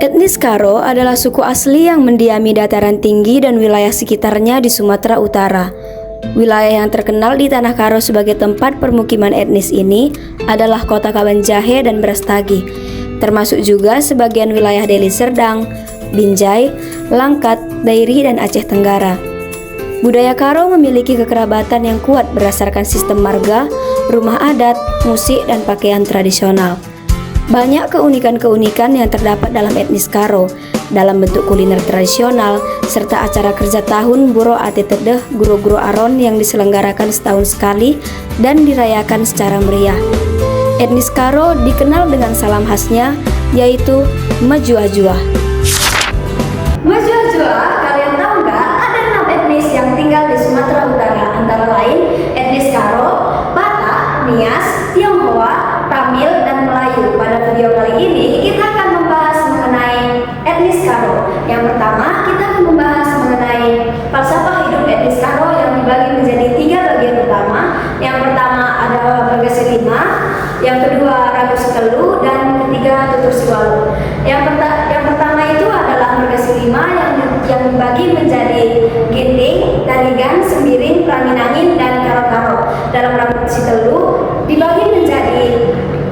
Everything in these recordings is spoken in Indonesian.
Etnis Karo adalah suku asli yang mendiami dataran tinggi dan wilayah sekitarnya di Sumatera Utara. Wilayah yang terkenal di Tanah Karo sebagai tempat permukiman etnis ini adalah kota Kabanjahe dan Brastagi, termasuk juga sebagian wilayah Deli Serdang, Binjai, Langkat, Dairi, dan Aceh Tenggara. Budaya Karo memiliki kekerabatan yang kuat berdasarkan sistem marga, rumah adat, musik, dan pakaian tradisional. Banyak keunikan-keunikan yang terdapat dalam etnis Karo, dalam bentuk kuliner tradisional, serta acara kerja tahun Buro Ate Tedeh Guro-Guro Aron yang diselenggarakan setahun sekali dan dirayakan secara meriah. Etnis Karo dikenal dengan salam khasnya, yaitu Majuajua. Majuajua, kalian tahu nggak? Ada 6 etnis yang tinggal di Sumatera Utara, antara lain etnis Karo, Batak, Nias, Tionghoa, Tamil, dan Melayu. Pada video kali ini kita akan membahas mengenai etnis Karo. Yang pertama, kita akan membahas mengenai falsafah hidup etnis Karo yang dibagi menjadi 3 bagian utama. Yang pertama adalah Bagasi Lima, yang kedua Ragu Setelu, dan ketiga Tutur Siwalu. Yang pertama itu adalah Bagasi Lima yang dibagi menjadi Ginting, Tarigan, Sembiring, Ranginangin, dan Karo-Karo. Dalam Ragu Setelu dibagi menjadi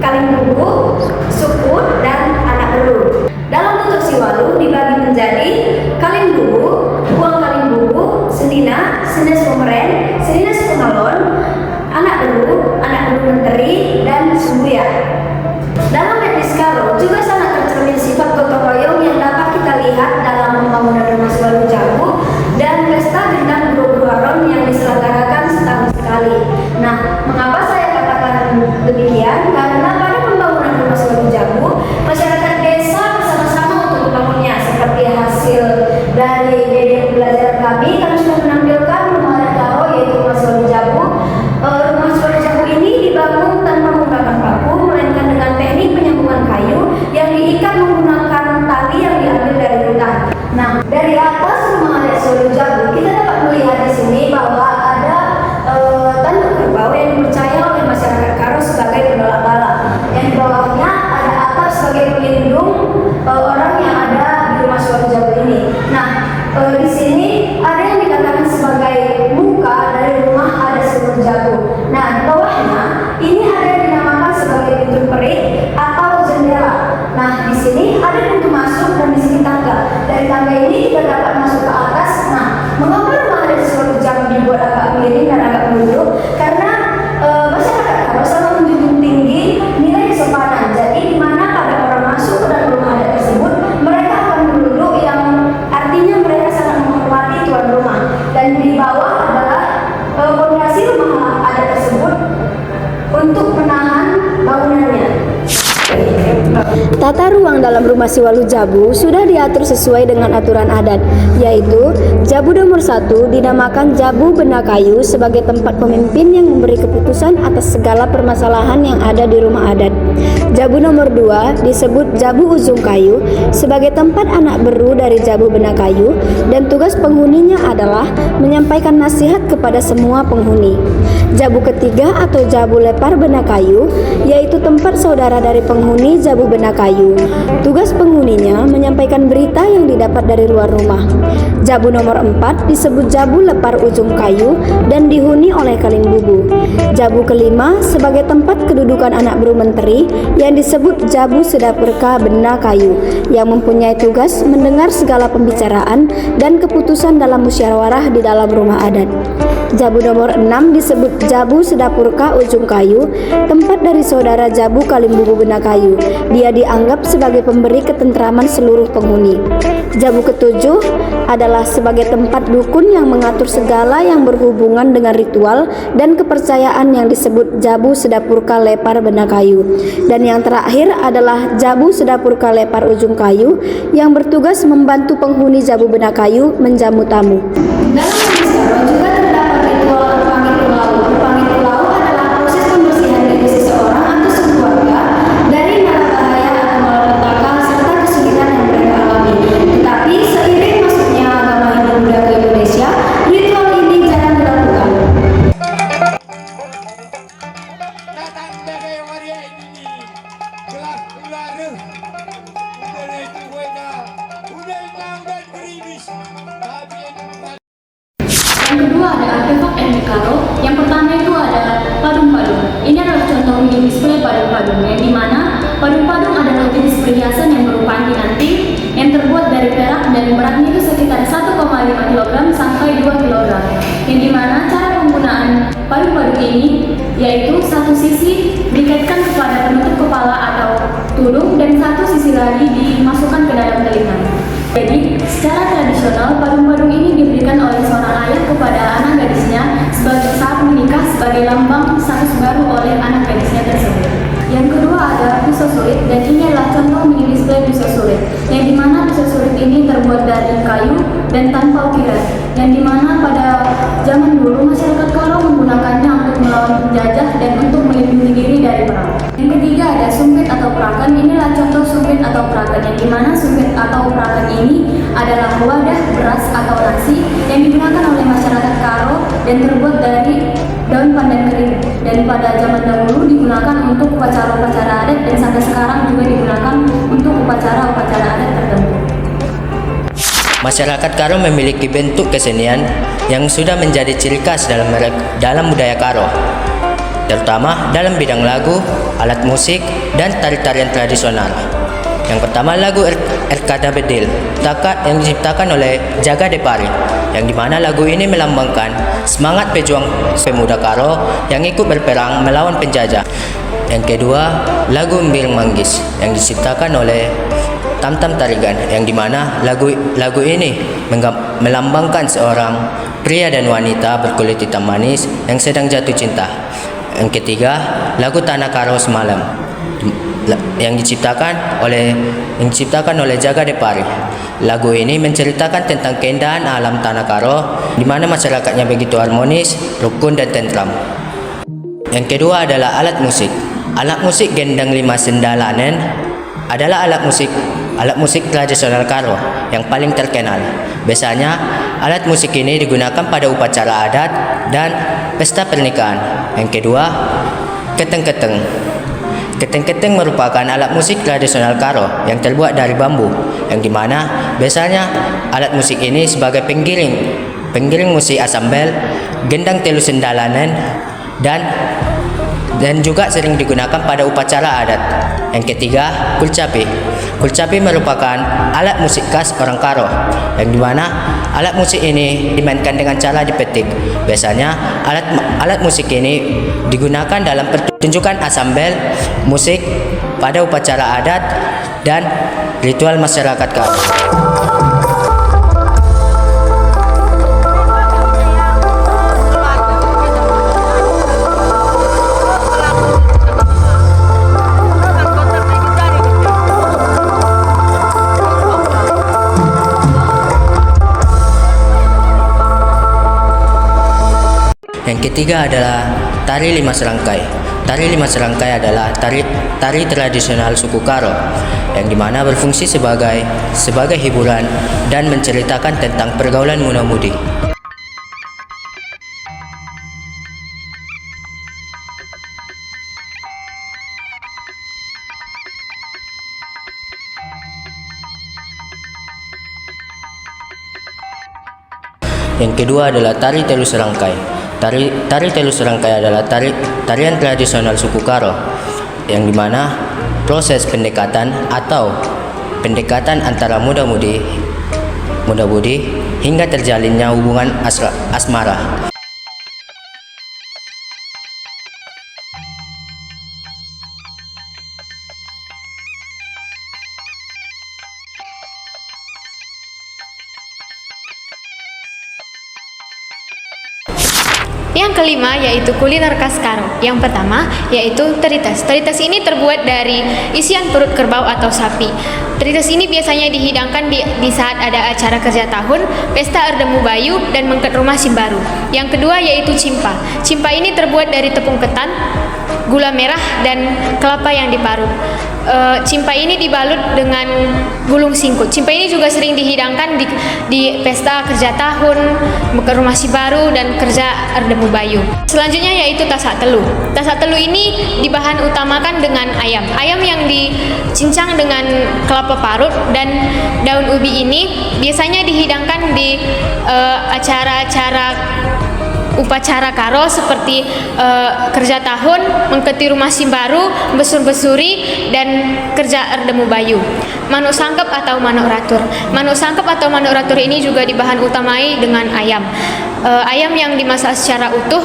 Kalimbubu, Sukut, dan Anak Beru. Dalam Tutur Siwalu dibagi menjadi Kalimbubu, Buang Kalimbubu, Sendina, Senes Pemeren, Senes Pengalon, Anak Beru Menteri, dan Sumbuya. Dalam etnis Karo juga sangat tercermin sifat gotong royong yang dapat kita lihat dalam pembangunan rumah Siwalu Jabu dan pesta gendang Guro-Guro Aron yang diselenggarakan setahun sekali. Nah, mengapa saya katakan demikian? Karena pada pembangunan rumah Siwalu Jabu, masyarakat desa bersama-sama untuk membangunnya. Seperti hasil dari media belajar kami sudah menampilkan rumah adat Karo, yaitu rumah Siwalu Jabu. Rumah Siwalu Jabu ini dibangun tanpa menggunakan paku, melainkan dengan teknik penyambungan kayu yang diikat menggunakan tali yang diambil dari hutan. Nah, dari atas rumah adat Siwalu Jabu kita dapat melihat di sini bahwa ada tanduk kerbau yang dipercaya oleh masyarakat Karo sebagai penolak bala. Yang di bawahnya ada atap sebagai pelindung orang yang ada di rumah Siwalu Jabu ini. Nah, di sini ada yang dikatakan sebagai muka dari rumah adat Siwalu Jabu. Nah, di bawahnya ini ada yang dinamakan sebagai pintu perik atau jendela. Nah, di sini ada pintu masuk dan di sini tangga. Dari tangga ini kita dapat masuk ke atas. Nah, mengapa rumah adat Siwalu Jabu dibuat agak miring dan agak menunduk? Karena masyarakat Karo sangat menjunjung tinggi nilai kesopanan. Jadi di mana pada orang masuk ke dalam rumah adat tersebut, mereka akan menunduk, yang artinya mereka sangat menghormati tuan rumah. Dan di bawah adalah fondasi rumah adat tersebut untuk menahan bangunannya. Tata ruang dalam rumah Siwalu Jabu sudah diatur sesuai dengan aturan adat, yaitu Jabu nomor 1 dinamakan Jabu Bena Kayu sebagai tempat pemimpin yang memberi keputusan atas segala permasalahan yang ada di rumah adat. Jabu nomor 2 disebut Jabu Ujung Kayu sebagai tempat anak beru dari Jabu Bena Kayu, dan tugas penghuninya adalah menyampaikan nasihat kepada semua penghuni. Jabu ketiga atau Jabu Lepar Bena Kayu yaitu tempat saudara dari penghuni Jabu Bena Kayu. Tugas penghuninya menyampaikan berita yang didapat dari luar rumah. Jabu nomor 4 disebut Jabu Lepar Ujung Kayu dan dihuni oleh Kalimbubu. Jabu kelima sebagai tempat kedudukan anak beru menteri yang disebut Jabu Sedapurka Bena Kayu, yang mempunyai tugas mendengar segala pembicaraan dan keputusan dalam musyawarah di dalam rumah adat. Jabu nomor 6 disebut Jabu Sedapurka Ujung Kayu, tempat dari saudara Jabu Kalimbubu Bena Kayu. Dia dianggap sebagai pemberi ketentraman seluruh penghuni. Jabu ketujuh adalah sebagai tempat dukun yang mengatur segala yang berhubungan dengan ritual dan kepercayaan yang disebut Jabu Sedapurka Lepar Bena Kayu. Dan yang terakhir adalah Jabu Sedapurka Lepar Ujung Kayu yang bertugas membantu penghuni Jabu Bena Kayu menjamu tamu. Dalam etnis Karo juga terdapat ritual pamit ulau. Pamit ulau adalah proses pembersihan diri seseorang atau sekeluarga dari mara bahaya atau malapetaka serta saudara. Udah itu wena, udah tahu dan gerimis. Tapi ini bukan. Yang kedua ada artefak etnik Karo. Yang pertama itu ada padung-padung. Ini adalah contoh mini display padung-padung, yang dimana padung-padung adalah jenis perhiasan yang berupa anting-anting yang terbuat dari perak dan beratnya itu sekitar 1,5 kg sampai 2 kg. Yang dimana cara penggunaan padung-padung ini yaitu satu sisi dikaitkan kepada penutup kepala atau tudung dan satu sisi lagi dimasukkan ke dalam telinga. Jadi, secara tradisional, padung-padung ini diberikan oleh seorang ayah kepada anak gadisnya sebagai saat menikah sebagai lambang status baru oleh anak gadisnya tersebut. Yang kedua ada pisau surit, dan ini adalah contoh mini display pisau surit, yang dimana pisau surit ini terbuat dari kayu dan tanpa ukiran, yang dimana pada zaman dulu masyarakat Karo menggunakannya untuk melawan penjajah dan untuk melindungi diri dari perang. Yang ketiga ada sumpit atau perakan. Inilah contoh sumpit atau perakan, yang dimana sumpit atau perakan ini adalah wadah beras atau nasi yang digunakan oleh masyarakat Karo dan terbuat dari daun pandan kering, dan pada zaman dahulu digunakan untuk upacara-upacara adat dan sampai sekarang juga digunakan untuk upacara-upacara adat tertentu. Masyarakat Karo memiliki bentuk kesenian yang sudah menjadi ciri khas dalam budaya Karo, terutama dalam bidang lagu, alat musik, dan tari-tarian tradisional. Yang pertama lagu Erkada Bedil yang diciptakan oleh Jaga Depari, yang dimana lagu ini melambangkan semangat pejuang pemuda Karo yang ikut berperang melawan penjajah. Yang kedua lagu Mbireng Manggis yang diciptakan oleh Tamtam Tarigan, yang dimana lagu ini melambangkan seorang pria dan wanita berkulit hitam manis yang sedang jatuh cinta. Yang ketiga lagu Tanah Karo Semalam yang diciptakan oleh Jaga Depari. Lagu ini menceritakan tentang keindahan alam Tanah Karo, di mana masyarakatnya begitu harmonis, rukun dan tentram. Yang kedua adalah alat musik. Alat musik gendang lima sendalanen adalah alat musik tradisional Karo yang paling terkenal. Biasanya alat musik ini digunakan pada upacara adat dan pesta pernikahan. Yang kedua, keteng-keteng. Keteng-keteng merupakan alat musik tradisional Karo yang terbuat dari bambu, yang dimana biasanya alat musik ini sebagai penggiring musik asambel, gendang telu sendalanen, dan juga sering digunakan pada upacara adat. Yang ketiga, kulcapi. Kulcapi merupakan alat musik khas orang Karo, yang dimana alat musik ini dimainkan dengan cara dipetik. Biasanya alat musik ini digunakan dalam pertunjukan asambel musik pada upacara adat dan ritual masyarakat Karo. Yang ketiga adalah tari lima serangkai. Tari lima serangkai adalah tari tradisional suku Karo, yang dimana berfungsi sebagai hiburan dan menceritakan tentang pergaulan muda-mudi. Yang kedua adalah tari telu serangkai. Tari telu serangkai adalah tarian tradisional suku Karo, yang dimana proses pendekatan antara muda-mudi hingga terjalinnya hubungan asmara. Yang kelima yaitu kuliner khas Karo. Yang pertama yaitu teritas. Teritas ini terbuat dari isian perut kerbau atau sapi. Teritas ini biasanya dihidangkan di saat ada acara kerja tahun, pesta erdemu bayu, dan mengket rumah si baru. Yang kedua yaitu cimpa. Cimpa ini terbuat dari tepung ketan, gula merah, dan kelapa yang diparut. cimpai ini dibalut dengan gulung singkut. Cimpai ini juga sering dihidangkan di pesta kerja tahun, rumah si baru, dan kerja erdemu bayu. Selanjutnya yaitu tasak telu. Tasak telu ini dibahan utamakan dengan ayam. Ayam yang dicincang dengan kelapa parut dan daun ubi ini biasanya dihidangkan di acara-acara upacara karo seperti kerja tahun, mengketi rumah si baru, besur-besuri, dan kerja erdemu bayu. Manuk sangkep atau manuk ratur. Manuk sangkep atau manuk ratur ini juga dibahan utamai dengan ayam. Ayam yang dimasak secara utuh.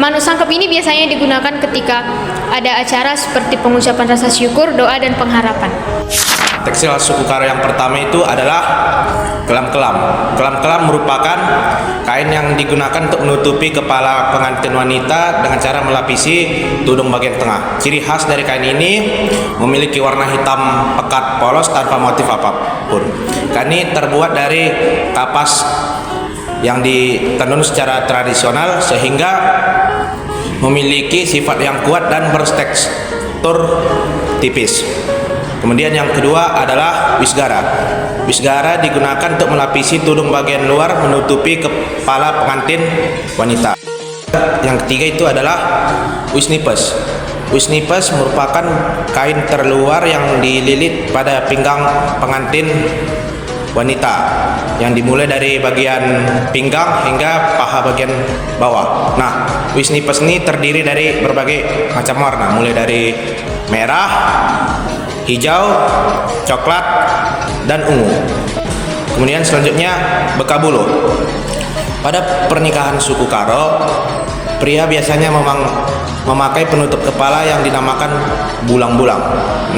Manuk sangkep ini biasanya digunakan ketika ada acara seperti pengucapan rasa syukur, doa, dan pengharapan. Tekstil suku Karo yang pertama itu adalah kelam-kelam. Kelam-kelam merupakan kain yang digunakan untuk menutupi kepala pengantin wanita dengan cara melapisi tudung bagian tengah. Ciri khas dari kain ini memiliki warna hitam pekat polos tanpa motif apapun. Kain ini terbuat dari kapas yang ditenun secara tradisional sehingga memiliki sifat yang kuat dan bertekstur tipis. Kemudian yang kedua adalah wisgara. Wisgara digunakan untuk melapisi tudung bagian luar menutupi kepala pengantin wanita. Yang ketiga itu adalah wisnipes. Wisnipes merupakan kain terluar yang dililit pada pinggang pengantin wanita yang dimulai dari bagian pinggang hingga paha bagian bawah. Nah, wisnipes ini terdiri dari berbagai macam warna, mulai dari merah, hijau, coklat, dan ungu. Kemudian selanjutnya bekabulu. Pada pernikahan suku Karo, pria biasanya memakai penutup kepala yang dinamakan bulang-bulang.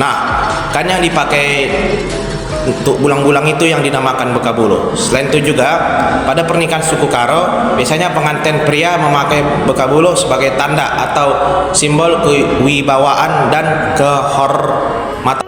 Nah, kan yang dipakai untuk bulang-bulang itu yang dinamakan bekabulu. Selain itu juga pada pernikahan suku Karo biasanya pengantin pria memakai bekabulu sebagai tanda atau simbol kewibawaan dan kehormatan.